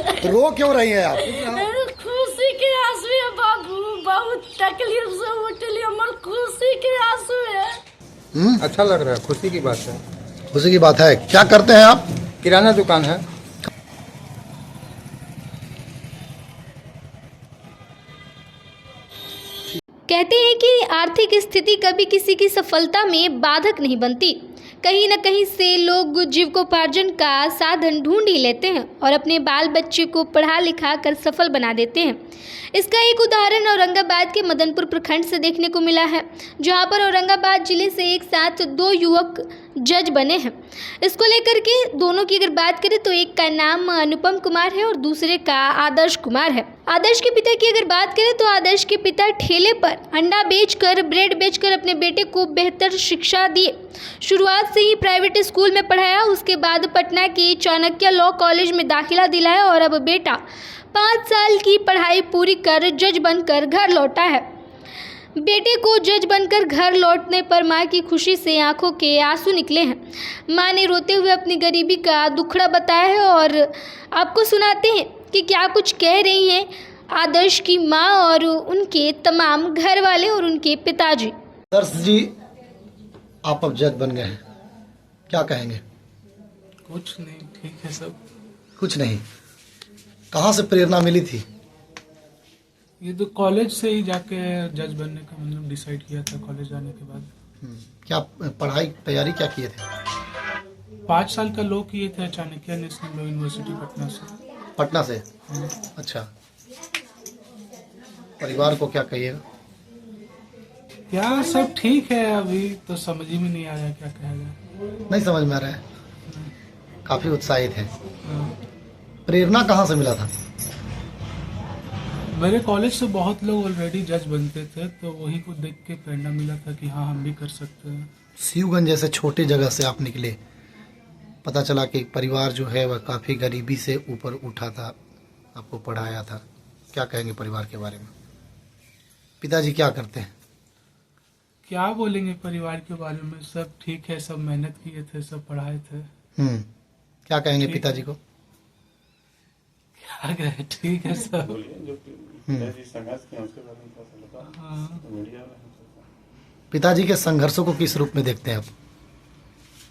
तो रो क्यों रही है आप? खुशी के आंसू है बाबू, बहुत तकलीफ से उठली, हमर खुशी के आंसू है। अच्छा लग रहा है, खुशी की बात है। खुशी की बात है। क्या करते हैं आप? किराना दुकान है। कहते हैं कि आर्थिक स्थिति कभी किसी की सफलता में बाधक नहीं बनती। कहीं न कहीं से लोग जीविकोपार्जन का साधन ढूंढ ही लेते हैं और अपने बाल बच्चे को पढ़ा लिखा कर सफल बना देते हैं। इसका एक उदाहरण औरंगाबाद के मदनपुर प्रखंड से देखने को मिला है, जहां पर औरंगाबाद जिले से एक साथ 2 युवक जज बने हैं। इसको लेकर के दोनों की अगर बात करें तो एक का नाम अनुपम कुमार है और दूसरे का आदर्श कुमार है। आदर्श के पिता की अगर बात करें तो आदर्श के पिता ठेले पर अंडा बेचकर, ब्रेड बेचकर अपने बेटे को बेहतर शिक्षा दिए। शुरुआत से ही प्राइवेट स्कूल में पढ़ाया, उसके बाद पटना के चाणक्य लॉ कॉलेज में दाखिला दिलाया और अब बेटा 5 साल की पढ़ाई पूरी कर जज बनकर घर लौटा है। बेटे को जज बनकर घर लौटने पर मां की खुशी से आंखों के आंसू निकले हैं। मां ने रोते हुए अपनी गरीबी का दुखड़ा बताया है और आपको सुनाते हैं कि क्या कुछ कह रही हैं आदर्श की मां और उनके तमाम घर वाले और उनके पिताजी। आदर्श जी, आप अब जज बन गए हैं, क्या कहेंगे? कुछ नहीं, ठीक है सब। कुछ नहीं। कहाँ से प्रेरणा मिली थी? ये तो कॉलेज से ही जाके जज बनने का मतलब डिसाइड किया था। कॉलेज जाने के बाद क्या पढ़ाई तैयारी क्या किए थे? 5 साल का लॉ किए थे Chanakya national law university Patna से। पटना से? अच्छा। परिवार को क्या कहिएगा? क्या सब ठीक है, अभी तो समझ ही में नहीं आ रहा है क्या कहेगा। नहीं समझ में आ रहा है। काफी उत्साहित है। प्रेरणा कहाँ से मिला था? मेरे कॉलेज से बहुत लोग ऑलरेडी जज बनते थे, तो वही को देख के प्रेरणा मिला था कि हाँ हम भी कर सकते हैं। शिवगंज जैसे छोटी जगह से आप निकले, पता चला कि परिवार जो है वह काफ़ी गरीबी से ऊपर उठा था, आपको पढ़ाया था। क्या कहेंगे परिवार के बारे में? पिताजी क्या करते हैं? क्या बोलेंगे परिवार के बारे में, सब ठीक है, सब मेहनत किए थे, सब पढ़ाए थे। क्या कहेंगे पिताजी को? क्या कहे, ठीक है सब। हाँ। पिताजी के संघर्षों को किस रूप में देखते हैं आप?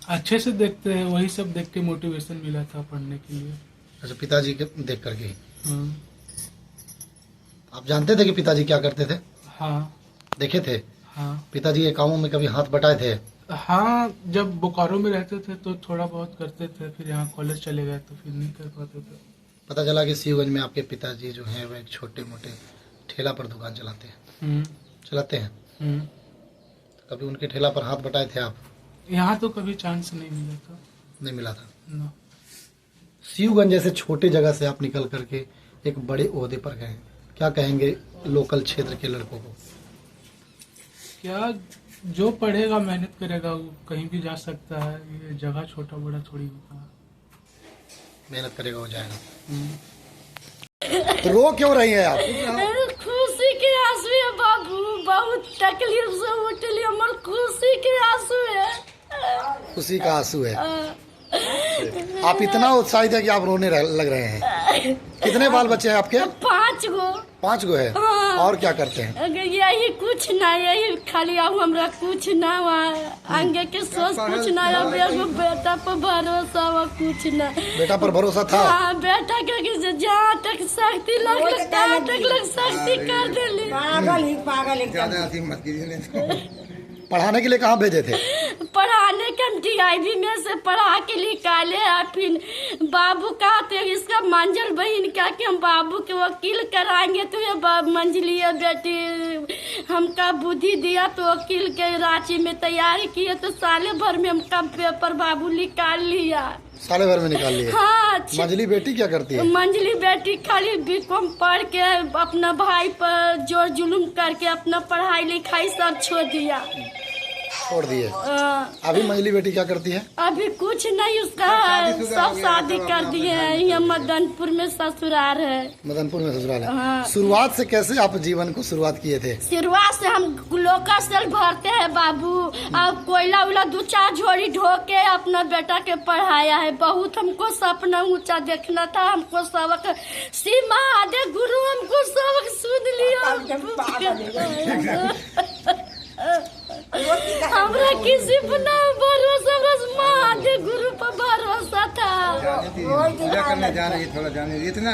अच्छे से देखते हैं, वही सब देख के मोटिवेशन मिला था पढ़ने के लिए। अच्छा, पिताजी के देख करके ही। हाँ। आप जानते थे कि पिताजी क्या करते थे? हाँ। देखे थे? हाँ। पिताजी के कामों में कभी हाथ बटाए थे? हाँ, जब बोकारो में रहते थे तो थोड़ा बहुत करते थे, फिर यहाँ कॉलेज चले गए तो फिर नहीं कर पाते थे। पता चला कि शिवगंज में आपके पिताजी जो हैं वह एक छोटे मोटे ठेला पर दुकान चलाते हैं। चलाते हैं। कभी उनके ठेला पर हाथ बटाए थे आप? यहाँ तो कभी चांस नहीं मिला था। नहीं मिला था ना। शिवगंज जैसे छोटे जगह से आप निकल करके एक बड़े ओहदे पर गए, क्या कहेंगे लोकल क्षेत्र के लड़कों को? क्या, जो पढ़ेगा मेहनत करेगा वो कहीं भी जा सकता है। ये जगह छोटा बड़ा थोड़ी होता है। मेहनत करेगा हो जाएगा। तो रो क्यों रही है आप? खुशी के आंसू है बाबू, बहुत तकलीफ से उठली, हमर खुशी के आंसू है। खुशी का आंसू है। आप इतना उत्साहित है कि आप रोने लग रहे हैं। कितने बाल बच्चे हैं आपके? 5 गो। 5 गो है। हाँ। और क्या करते हैं? यही कुछ ना, यही खाली अब हमरा कुछ ना, आगे के सोच कुछ ना, अब एगो बेटा पर भरोसा हुआ, कुछ ना। बेटा पर भरोसा था? हाँ, बेटा के जहाँ तक शक्ति लग तहाँ तक लग शक्ति कर देली। पढ़ाने के लिए कहाँ भेजे थे? पढ़ाने के हम DIV में से पढ़ा के निकाले, और फिर बाबू कहते इसका मंजिल बहन क्या कि हम बाबू के वकील कराएंगे, तो ये मंजिली बेटी हमका बुद्धि दिया, तो वकील के रांची में तैयारी किए, तो साले भर में हमका पेपर बाबू निकाल लिया। साले भर में निकाल लिया? हाँ। मंजली बेटी क्या करती है? मंजली बेटी खाली B.Com पढ़ के अपना भाई पर जोर जुलूम करके अपना पढ़ाई लिखाई सब छोड़ दिया। छोड़ दिए। हाँ। अभी मझली बेटी क्या करती है? अभी कुछ नहीं, उसका सब शादी कर दिए हैं। यहाँ मदनपुर में ससुराल है। मदनपुर में ससुराल है। हाँ। शुरुआत से कैसे आप जीवन को शुरुआत किए थे? शुरुआत से हम लोका सेल भरते हैं बाबू। अब कोयला उला 2-4 झोरी ढो के अपना बेटा के पढ़ाया है। बहुत हमको सपना ऊंचा देखना था। हमको सबक सीमा आदे गुरु हमको सबक सुन लिया। हमरा किसी पर ना भरोसा, बस महादेव गुरु पर भरोसा था। पूजा करने जा रही थोड़ा जाने इतना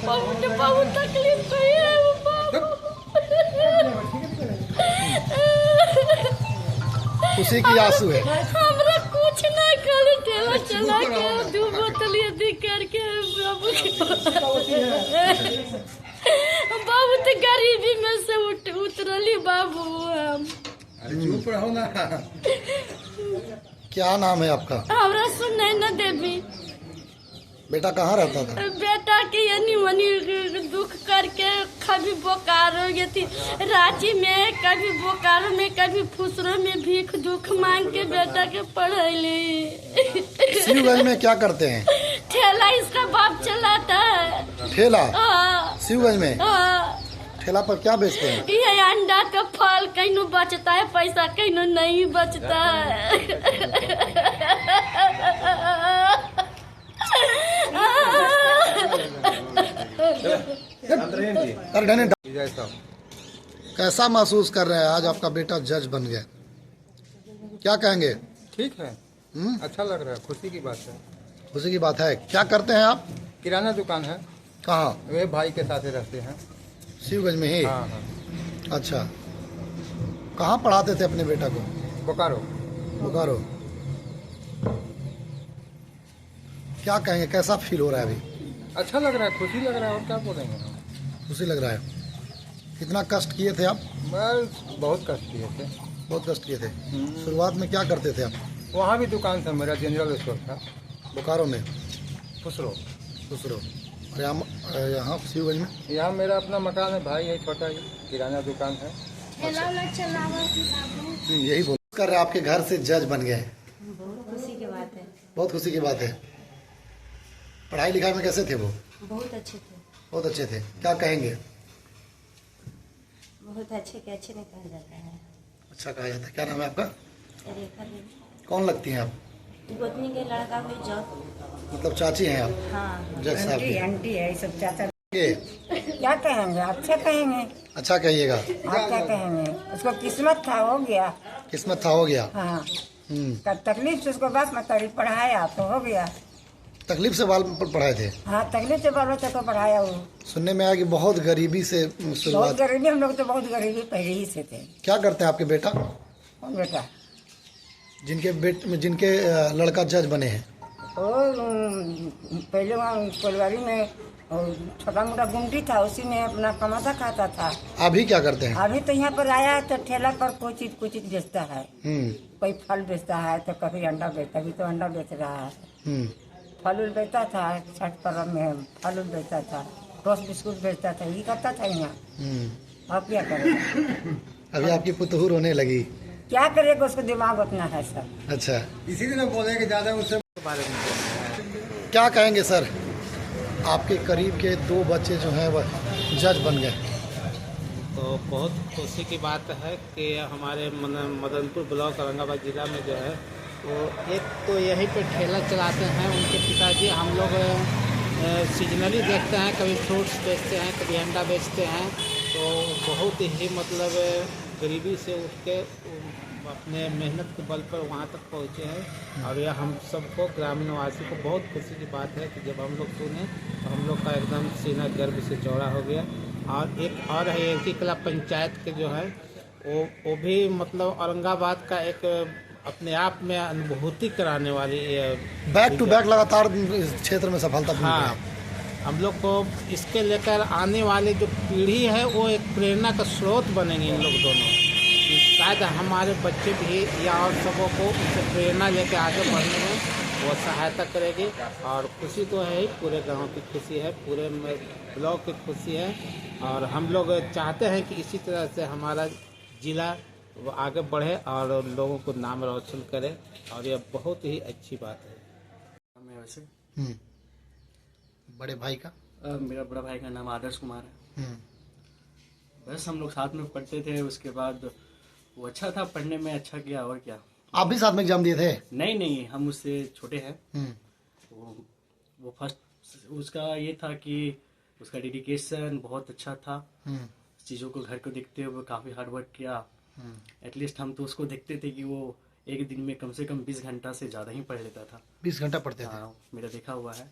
बहुत तकलीफ हुई है वो बाबू। खुशी की आंसू है। हमरा कुछ ना कर ठेला चला के 2 बोतल यदि करके बाबू तो गरीबी में से उतरली बाबू हम। अरे चुप रहो ना। क्या नाम है आपका? हमरा सुनाई न देवी। बेटा कहाँ रहता था? बेटा के यानी वनी दुख करके कभी बोकारो गई थी रांची में, कभी बोकारो में, कभी फुसरो में भीख दुख मांग के बेटा के पढ़ैली। शिवगंज में क्या करते हैं? ठेला इसका बाप चलाता है। ठेला? हाँ। शिवगंज में हाँ। ठेला पर क्या बेचते हैं? ये अंडा का फल कहीं बचता है पैसा, कहीं नहीं बचता है। विजय साहब कैसा महसूस कर रहे हैं आज आपका बेटा जज बन गया? क्या कहेंगे? ठीक है, अच्छा लग रहा है, खुशी की बात है। खुशी की बात है। क्या करते हैं आप? किराना दुकान है। कहाँ? वे भाई के साथ ही रहते हैं। शिवगंज में ही? हाँ हाँ। अच्छा, कहाँ पढ़ाते थे अपने बेटा को? बोकारो। बोकारो। क्या कहेंगे, कैसा फील हो रहा है अभी? अच्छा लग रहा है, खुशी लग रहा है, और क्या बोलेंगे हम। खुशी लग रहा है। कितना कष्ट किए थे आप? बस बहुत कष्ट किए थे। बहुत कष्ट किए थे। शुरुआत में क्या करते थे आप? वहाँ भी दुकान था मेरा, जनरल स्टोर था। बोकारो में? खुसरो। खुसरो। और यहाँ शिवगंज में? यहाँ मेरा अपना मकान है, भाई है छोटा ही, किराना दुकान है। यही बोल कर रहे, आपके घर से जज बन गए। बहुत खुशी की बात है। बहुत खुशी की बात है। पढ़ाई लिखाई में कैसे थे वो? बहुत अच्छे थे। बहुत अच्छे थे। क्या कहेंगे? बहुत अच्छे के अच्छे नहीं कहा जाता है। अच्छा कहा जाता है। क्या नाम है आपका? रेखा देवी। कौन लगती हैं आप? गोतनी के लड़का हुई जो। मतलब चाची हैं आप? हाँ। जज साहब की? आंटी है, ये सब चाचा। के? क्या कहेंगे, अच्छे कहेंगे। अच्छा कहिएगा। आप क्या कहेंगे, उसको किस्मत था, हो गया। किस्मत था, हो गया। हाँ। हम्म। तकलीफ से उसको बाप मतारी पढ़ाया तो हो गया। तकलीफ से बाल पढ़ाए थे? हाँ, तकलीफ से बाल बच्चा को पढ़ाया। वो सुनने में आया कि बहुत गरीबी से बहुत शुरुआत। गरीबी, हम लोग तो बहुत गरीबी पहले ही से थे। क्या करते हैं आपके बेटा? कौन बेटा? जिनके लड़का जज बने हैं? वो पहले वहाँ कोलवारी में छोटा मोटा गुमटी था, उसी में अपना कमाता खाता था। अभी क्या करते हैं? अभी तो यहाँ पर आया तो ठेला पर कुछ बेचता है। हम्म। कोई फल बेचता है तो कभी अंडा बेचता, अभी तो अंडा बेच रहा है। हम्म। फल उल बेचता था, छठ पर्व में फल उल बेचता था, टोस्ट बिस्कुट बेचता था, यही करता था यहाँ। अब क्या करेगा? अभी आपकी पुतहू रोने लगी। क्या करेगा, उसको दिमाग उतना है सर। अच्छा, इसीलिए बोले कि ज्यादा उससे बारे में क्या कहेंगे सर? आपके करीब के 2 बच्चे जो हैं वह जज बन गए। तो बहुत खुशी की बात है कि हमारे मदनपुर ब्लॉक औरंगाबाद ज़िला में जो है वो एक तो यहीं पे ठेला चलाते हैं उनके पिताजी। हम लोग सीजनली देखते हैं, कभी फ्रूट्स बेचते हैं, कभी अंडा बेचते हैं। तो बहुत ही मतलब गरीबी से उठ के अपने मेहनत के बल पर वहाँ तक पहुँचे हैं। और यह हम सबको ग्रामीण निवासी को बहुत खुशी की बात है कि जब हम लोग सुने तो हम लोग का एकदम सीना गर्व से चौड़ा हो गया। और एक और है एलसी कला पंचायत के जो है वो भी मतलब औरंगाबाद का एक अपने आप में अनुभूति कराने वाली बैक टू बैक लगातार क्षेत्र में सफलता मिल रही है। हाँ, हम लोग को इसके लेकर आने वाली जो पीढ़ी है वो एक प्रेरणा का स्रोत बनेंगे इन लोग दोनों। शायद हमारे बच्चे भी या और सबों को इससे प्रेरणा लेकर आगे बढ़ने में वो सहायता करेगी। और खुशी तो है ही, पूरे गांव की खुशी है, पूरे ब्लॉक की खुशी है। और हम लोग चाहते हैं कि इसी तरह से हमारा ज़िला वो आगे बढ़े और लोगों को नाम रोशन करे, और यह बहुत ही अच्छी बात है। मैं वैसे बड़े भाई का? मेरा बड़ा भाई का नाम आदर्श कुमार है। बस हम लोग साथ में पढ़ते थे, उसके बाद वो अच्छा था पढ़ने में, अच्छा किया और क्या। आप भी साथ में एग्जाम दिए थे? नहीं, हम उससे छोटे हैं। वो फर्स्ट उसका ये था कि उसका डेडिकेशन बहुत अच्छा था, चीज़ों को घर को देखते हुए काफ़ी हार्ड वर्क किया। एटलीस्ट हम तो उसको देखते थे कि वो एक दिन में कम से कम 20 घंटा से ज़्यादा ही पढ़ लेता था। 20 घंटा पढ़ते थे? हाँ, मेरा देखा हुआ है।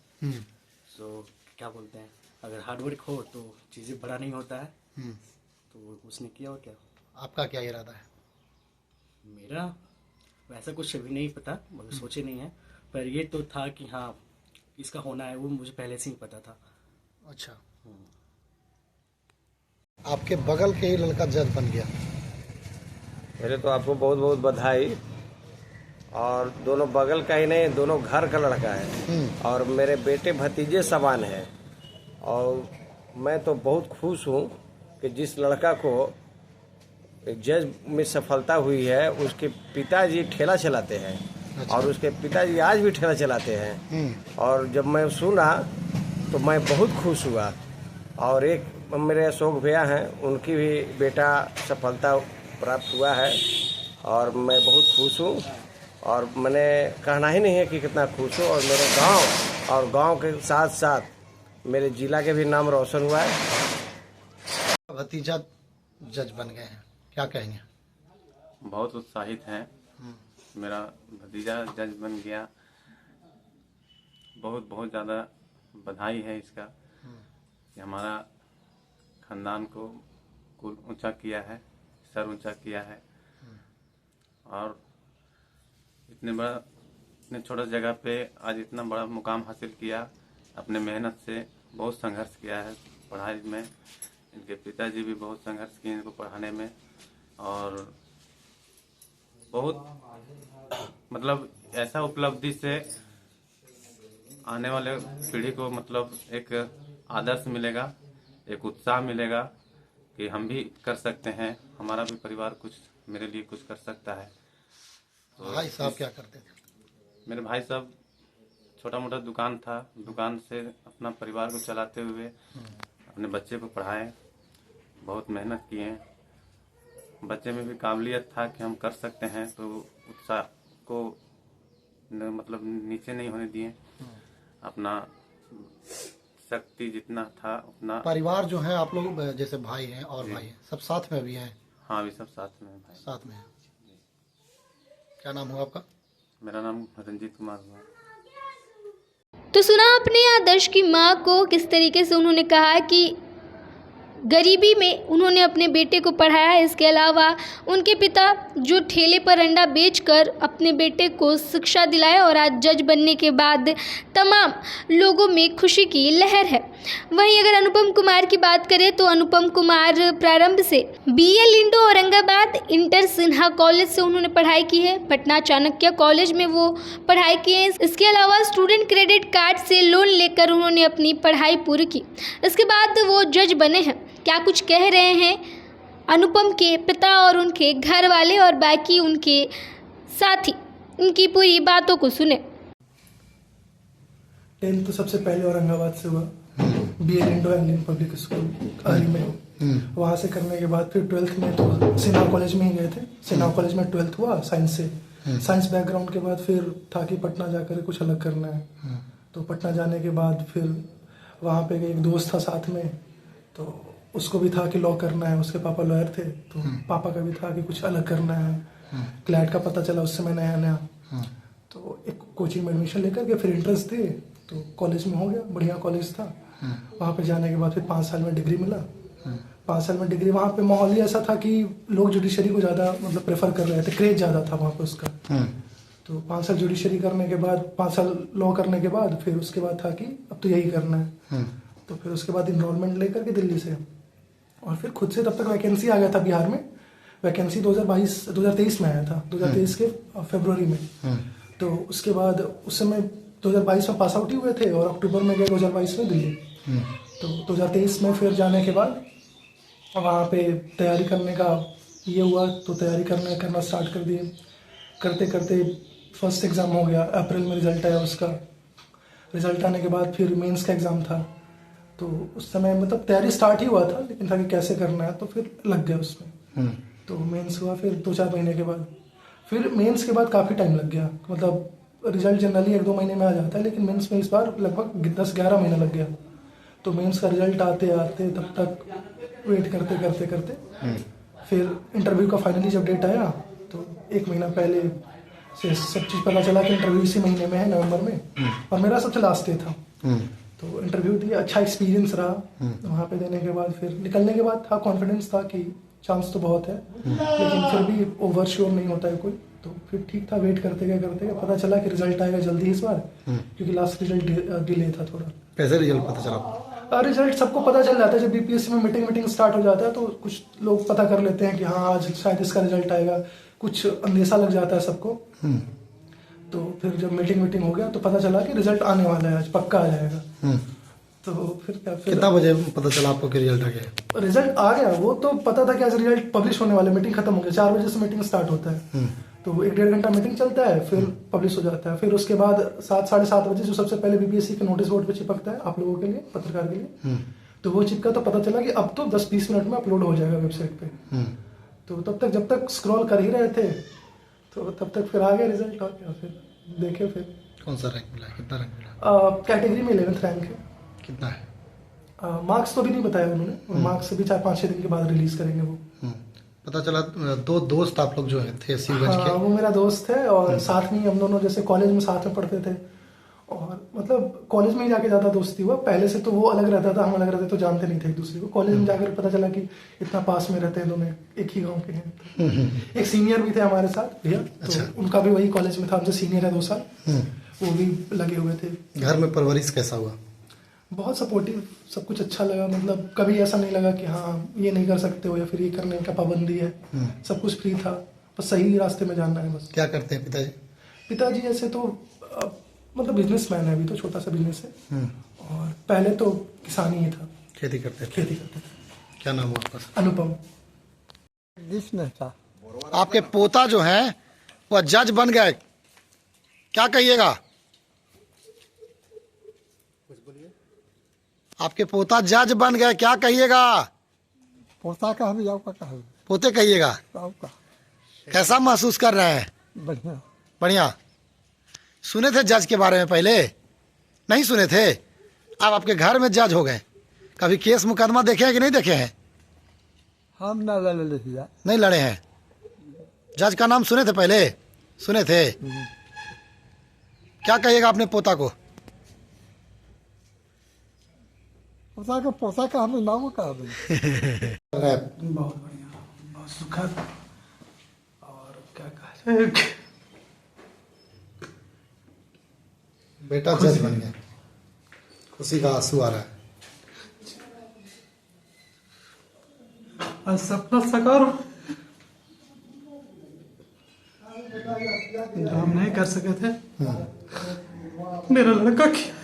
तो क्या बोलते हैं, अगर हार्ड वर्क हो तो चीज़ें बड़ा नहीं होता है। तो उसने किया और क्या। आपका क्या इरादा है? मेरा वैसा कुछ अभी नहीं पता, मतलब सोचे नहीं है, पर ये तो था कि हाँ इसका होना है, वो मुझे पहले से ही पता था। अच्छा, आपके बगल के ही लड़का जज बन गया। पहले तो आपको बहुत बहुत बधाई। और दोनों बगल का ही नहीं, दोनों घर का लड़का है और मेरे बेटे भतीजे समान है। और मैं तो बहुत खुश हूँ कि जिस लड़का को जज में सफलता हुई है, उसके पिताजी ठेला चलाते हैं। अच्छा। और उसके पिताजी आज भी ठेला चलाते हैं। और जब मैं सुना तो मैं बहुत खुश हुआ। और एक मेरे अशोक भैया हैं, उनकी भी बेटा सफलता प्राप्त हुआ है और मैं बहुत खुश हूँ। और मैंने कहना ही नहीं है कि कितना खुश हूँ। और मेरे गांव और गांव के साथ साथ मेरे जिला के भी नाम रोशन हुआ है। भतीजा जज बन गए हैं, क्या कहेंगे? बहुत उत्साहित हैं। मेरा भतीजा जज बन गया, बहुत बहुत ज़्यादा बधाई है इसका कि हमारा खानदान को कुल ऊंचा किया है, सर ऊंचा किया है। और इतने छोटे जगह पे आज इतना बड़ा मुकाम हासिल किया। अपने मेहनत से बहुत संघर्ष किया है पढ़ाई में। इनके पिताजी भी बहुत संघर्ष किए इनको पढ़ाने में। और बहुत मतलब ऐसा उपलब्धि से आने वाले पीढ़ी को मतलब एक आदर्श मिलेगा, एक उत्साह मिलेगा कि हम भी कर सकते हैं, हमारा भी परिवार कुछ मेरे लिए कुछ कर सकता है। तो भाई साहब क्या करते थे? मेरे भाई साहब छोटा मोटा दुकान था, दुकान से अपना परिवार को चलाते हुए अपने बच्चे को पढ़ाए, बहुत मेहनत किए। बच्चे में भी काबिलियत था कि हम कर सकते हैं, तो उत्साह को मतलब नीचे नहीं होने दिए। अपना शक्ति जितना था उतना। परिवार जो है आप लोग जैसे भाई हैं और भाई हैं, सब साथ में भी हैं? हाँ, अभी सब साथ में भाई। साथ में हैं। क्या नाम हुआ आपका? मेरा नाम रंजीत कुमार हुआ। तो सुना आपने आदर्श की माँ को किस तरीके से उन्होंने कहा कि गरीबी में उन्होंने अपने बेटे को पढ़ाया है। इसके अलावा उनके पिता जो ठेले पर अंडा बेचकर अपने बेटे को शिक्षा दिलाया और आज जज बनने के बाद तमाम लोगों में खुशी की लहर है। वहीं अगर अनुपम कुमार की बात करें तो अनुपम कुमार प्रारंभ से BA लिंडो Aurangabad, inter Sinha college से उन्होंने पढ़ाई की है। पटना चाणक्य कॉलेज में वो पढ़ाई की है। इसके अलावा स्टूडेंट क्रेडिट कार्ड से लोन लेकर उन्होंने अपनी पढ़ाई पूरी की। इसके बाद वो जज बने हैं। क्या कुछ कह रहे हैं अनुपम के पिता और उनके घर वाले और बाकी उनके साथी, उनकी पूरी बातों को सुने। 10th तो सबसे पहले औरंगाबाद से हुआ, BA लिंडो इंडियन पब्लिक स्कूल आरी में। वहाँ से करने के बाद फिर 12th में तो सिन्हा कॉलेज में ही गए थे। सिन्हा कॉलेज में 12th हुआ साइंस से। साइंस बैकग्राउंड के बाद फिर था कि पटना जाकर कुछ अलग करना है। तो पटना जाने के बाद फिर वहाँ पे एक दोस्त था साथ में, तो उसको भी था कि लॉ करना है। उसके पापा लॉयर थे, तो पापा का भी था कि कुछ अलग करना है। क्लैट का पता चला उस समय नया, तो एक कोचिंग में एडमिशन लेकर के फिर एंट्रेंस दिए, तो कॉलेज में हो गया, बढ़िया कॉलेज था। वहाँ पे जाने के बाद फिर 5 साल में डिग्री मिला। 5 साल में डिग्री, वहाँ पे माहौल ही ऐसा था कि लोग जुडिशरी को ज़्यादा मतलब प्रेफर कर रहे थे, क्रेज ज़्यादा था वहाँ पे उसका। तो 5 साल जुडिशरी करने के बाद, 5 साल लॉ करने के बाद फिर उसके बाद था कि अब तो यही करना है। तो फिर उसके बाद इनरोलमेंट लेकर के दिल्ली से, और फिर खुद से तब तक वैकेंसी आ गया था बिहार में। वैकेंसी 2023 में आया था, 2023 के फरवरी में। तो उसके बाद उस समय 2022 में पास आउट ही हुए थे और अक्टूबर में गए 2022 में दिल्ली। तो 2023 में फिर जाने के बाद वहाँ पे तैयारी करने का ये हुआ तो तैयारी करना स्टार्ट कर दिए। करते करते फर्स्ट एग्ज़ाम हो गया, अप्रैल में रिज़ल्ट आया उसका। रिज़ल्ट आने के बाद फिर मेंस का एग्ज़ाम था, तो उस समय मतलब तैयारी स्टार्ट ही हुआ था, लेकिन था कि कैसे करना है, तो फिर लग गया उसमें। तो मेंस हुआ फिर 2-4 महीने के बाद। फिर मेंस के बाद काफ़ी टाइम लग गया, मतलब रिज़ल्ट जनरली 1-2 महीने में आ जाता है, लेकिन मेंस में इस बार लगभग 10-11 महीना लग गया। तो मेंस का रिज़ल्ट आते आते तब तक वेट करते फिर इंटरव्यू का फाइनली जब डेट आया तो 1 महीना पहले से सब चीज़ पता चला कि इंटरव्यू इसी महीने में है, नवंबर में, और मेरा सबसे लास्ट डे था। तो इंटरव्यू दिया, अच्छा एक्सपीरियंस रहा। वहाँ पे देने के बाद फिर निकलने के बाद था कॉन्फिडेंस था कि चांस तो बहुत है, लेकिन फिर भी ओवर श्योर नहीं होता है कोई। तो फिर ठीक था, वेट करते गए पता चला कि रिजल्ट आएगा जल्दी इस बार, क्योंकि लास्ट रिजल्ट डिले था थोड़ा। कैसे रिजल्ट पता चला? रिजल्ट सबको पता चल जाता है, जब बीपीएससी में मीटिंग स्टार्ट हो जाता है तो कुछ लोग पता कर लेते हैं कि हाँ आज शायद इसका रिजल्ट आएगा, कुछ अंदेशा लग जाता है सबको। तो फिर जब मीटिंग हो गया तो पता चला कि रिजल्ट आने वाला है, आज पक्का आ जाएगा। तो फिर कितना बजे पता चला आपको कि रिजल्ट आ गया? रिजल्ट आ गया, वो तो पता था कि आज रिजल्ट पब्लिश होने वाला है। मीटिंग खत्म हो गया, 4 बजे से मीटिंग स्टार्ट होता है, तो 1-1.5 घंटा मीटिंग चलता है, फिर पब्लिश हो जाता है। फिर उसके बाद 7-7:30 बजे जो सबसे पहले बीपीएससी के नोटिस बोर्ड पे चिपकता है आप लोगों के लिए, पत्रकार के लिए, तो वो चिपका तो पता चला कि अब तो 10-20 मिनट में अपलोड हो जाएगा वेबसाइट पे। तो तब तक जब तक स्क्रॉल कर ही रहे थे तो तब तक फिर आ गया रिजल्ट। और क्या, फिर देखे फिर कौन सा रैंक मिला, कितना रैंक मिला? कैटेगरी में 11th रैंक है। कितना है? मार्क्स तो भी नहीं बताया उन्होंने, मार्क्स भी 4-5-6 दिन के बाद रिलीज करेंगे वो। पता चला 2 दोस्त आप लोग जो थे शिवगंज के। वो मेरा दोस्त है, और साथ में हम दोनों जैसे कॉलेज में साथ में पढ़ते थे, और मतलब कॉलेज में ही जाके ज़्यादा दोस्ती हुआ। पहले से तो वो अलग रहता था, हम अलग रहते तो जानते नहीं थे एक दूसरे को। कॉलेज में जाकर पता चला कि इतना पास में रहते हैं दोनों, एक ही गाँव के हैं। एक सीनियर भी थे हमारे साथ भैया, तो उनका भी वही कॉलेज में था, हमसे सीनियर है 2 साल, वो भी लगे हुए थे। घर में परवरिश कैसा हुआ? बहुत सपोर्टिव, सब कुछ अच्छा लगा, मतलब कभी ऐसा नहीं लगा कि हाँ ये नहीं कर सकते हो या फिर ये करने का पाबंदी है। सब कुछ फ्री था, बस सही रास्ते में जानना है बस। क्या करते हैं पिताजी? पिताजी ऐसे तो मतलब बिजनेसमैन है, अभी तो छोटा सा बिजनेस है, और पहले तो किसानी ही था, खेती करते थे। क्या नाम हुआ आपका? अनुपम। आपके पोता जो है वह जज बन गए, क्या कहिएगा? आपके पोता जज बन गए, क्या कहिएगा? पोता का हम जाओ का पोते कहिएगा। कैसा महसूस कर रहे हैं? बढ़िया बढ़िया। सुने थे जज के बारे में पहले? नहीं सुने थे? अब आपके घर में जज हो गए। कभी केस मुकदमा देखे हैं कि नहीं देखे हैं? हम ना लड़े, नहीं लड़े हैं। जज का नाम सुने थे पहले? सुने थे। क्या कहिएगा अपने पोता को? पोता का हमें नाम का बहुत बढ़िया, बहुत सुखद, और क्या कहा बेटा जज बन गया, खुशी का आंसू आ रहा है। आज सपना साकार हो, जो हम नहीं कर सके थे, मेरा लड़का किया।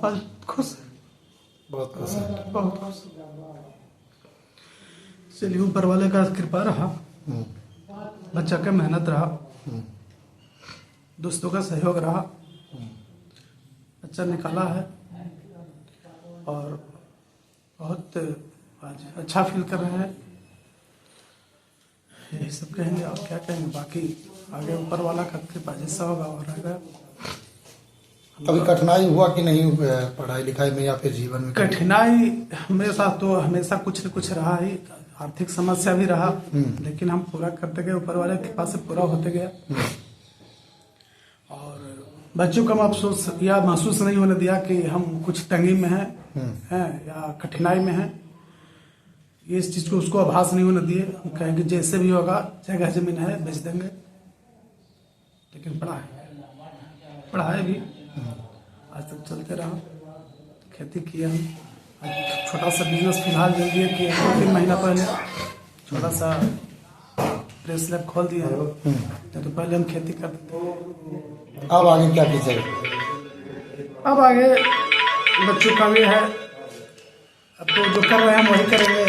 आज खुश है, बहुत खुश है, बहुत खुश। चलिए ऊपर वाले का कृपा रहा, बच्चा का मेहनत रहा, दोस्तों का सहयोग रहा, बच्चा निकाला है, और बहुत आज अच्छा फील कर रहे हैं। यही सब कहेंगे, और क्या कहेंगे, बाकी आगे ऊपर वाला का कृपा जैसा होगा और रहेगा। कभी कठिनाई हुआ कि नहीं पढ़ाई लिखाई में या फिर जीवन में? कठिनाई मेरे साथ तो हमेशा कुछ न कुछ रहा ही, आर्थिक समस्या भी रहा, लेकिन हम पूरा करते गए, ऊपर वाले के पास से पूरा होते गया। और बच्चों को हम अफसोस या महसूस नहीं होने दिया कि हम कुछ तंगी में हैं या कठिनाई में हैं। ये इस चीज को उसको आभास नहीं होने दिए। हम कहेंगे जैसे भी होगा, जगह जमीन है बेच देंगे, लेकिन पढ़ाई भी आज तक चलते रहा। खेती किया, हम छोटा सा बिजनेस फिलहाल जल्दी किया, 2-3 महीना पहले छोटा सा प्रेस लैब खोल दिया है, तो पहले हम खेती करते थे। अब आगे क्या कीजिएगा? अब आगे बच्चों का भी है, अब तो जो कर रहे हैं हम वही करेंगे।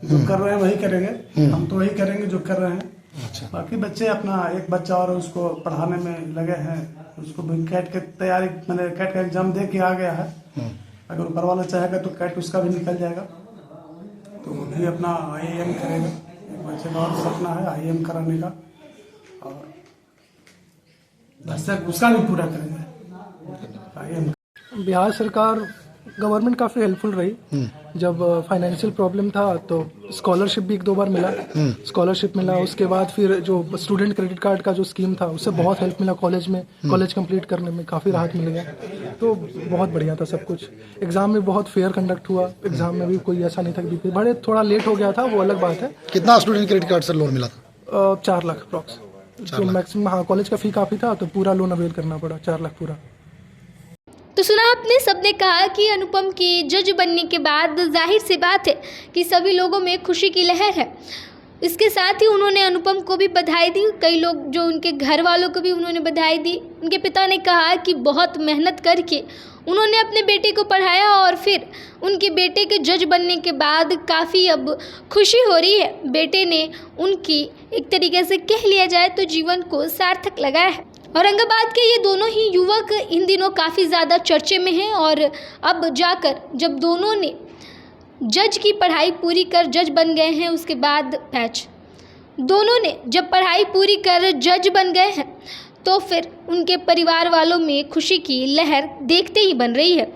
जो कर रहे हैं वही करेंगे, हम तो वही करेंगे जो कर रहे हैं। अच्छा। बाकी बच्चे अपना एक बच्चा और उसको पढ़ाने में लगे हैं, उसको भी कैट की तैयारी, मैंने कैट का एग्जाम दे के आ गया है। अगर ऊपर वाला चाहेगा तो कैट उसका भी निकल जाएगा, तो वो भी अपना IIM करेगा। एक बच्चे का और सपना है IIM कराने का, और दर्शक उसका भी पूरा करेंगे IIM। बिहार सरकार गवर्नमेंट काफ़ी हेल्पफुल रही। जब फाइनेंशियल प्रॉब्लम था तो स्कॉलरशिप भी 1-2 बार मिला, स्कॉलरशिप मिला। उसके बाद फिर जो स्टूडेंट क्रेडिट कार्ड का जो स्कीम था उससे बहुत हेल्प मिला कॉलेज में, कॉलेज कंप्लीट करने में काफ़ी राहत मिल गया। तो बहुत बढ़िया था सब कुछ। एग्ज़ाम में बहुत फेयर कंडक्ट हुआ, एग्ज़ाम में भी कोई ऐसा नहीं था कि बड़े थोड़ा लेट हो गया था, वो अलग बात है। कितना स्टूडेंट क्रेडिट कार्ड से लोन मिला था? 4 लाख अप्रॉक्स, तो मैक्सिमम। हाँ, कॉलेज का फ़ी काफ़ी था तो पूरा लोन अवेल करना पड़ा, 4 लाख पूरा। तो सुना आपने, सबने कहा कि अनुपम के जज बनने के बाद जाहिर सी बात है कि सभी लोगों में खुशी की लहर है। इसके साथ ही उन्होंने अनुपम को भी बधाई दी। कई लोग जो उनके घर वालों को भी उन्होंने बधाई दी। उनके पिता ने कहा कि बहुत मेहनत करके उन्होंने अपने बेटे को पढ़ाया और फिर उनके बेटे के जज बनने के बाद काफ़ी अब खुशी हो रही है। बेटे ने उनकी एक तरीके से कह लिया जाए तो जीवन को सार्थक लगाया है। औरंगाबाद के ये दोनों ही युवक इन दिनों काफ़ी ज़्यादा चर्चे में हैं और अब जाकर जब दोनों ने जज की पढ़ाई पूरी कर जज बन गए हैं, उसके बाद दोनों ने जब पढ़ाई पूरी कर जज बन गए हैं तो फिर उनके परिवार वालों में खुशी की लहर देखते ही बन रही है।